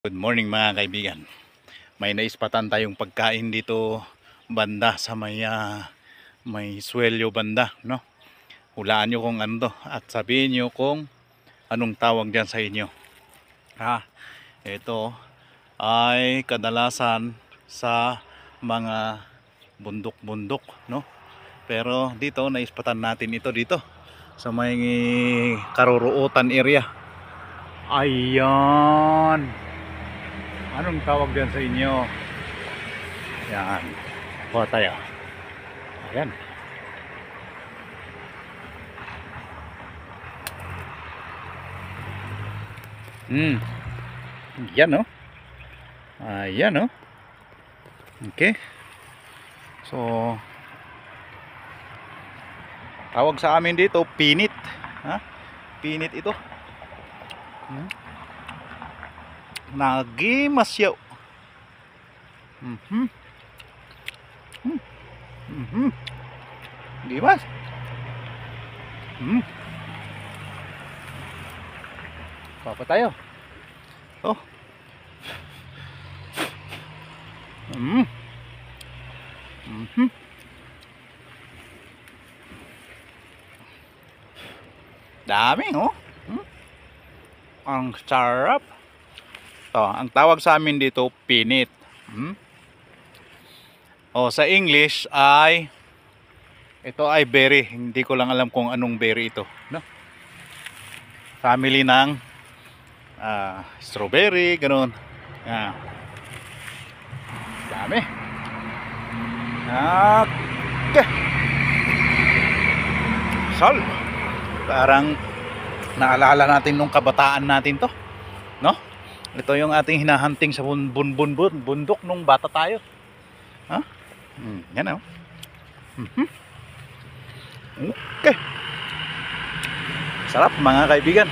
Good morning mga kaibigan. May naispatan tayong pagkain dito banda sa may swelyo banda, no? Hulaan nyo kung ano to at sabihin nyo kung anong tawag diyan sa inyo. Ito ay kadalasan sa mga bundok-bundok, no? Pero dito naispatan natin ito dito sa may Karuruutan area. Ayan. Anong tawag diyan sa inyo? Yan. Kuha tayo. Ayan. Yan, no? Ayan, no? Okay. So, tawag sa amin dito, pinit. Pinit ito. Nagimasyaw. Gimas. Papa tayo. Oh. Dami, oh. Ang sarap. Ang tawag sa amin dito, pinit. Sa English ay ito ay berry. Hindi ko lang alam kung anong berry ito, no? Family ng strawberry, ganoon. Dami. Okay. Sal. Parang naalala natin nung kabataan natin to, no? Ito yung ating hinahunting sa bundok nung bata tayo. Yan, oh. Okay. Sarap mga kaibigan.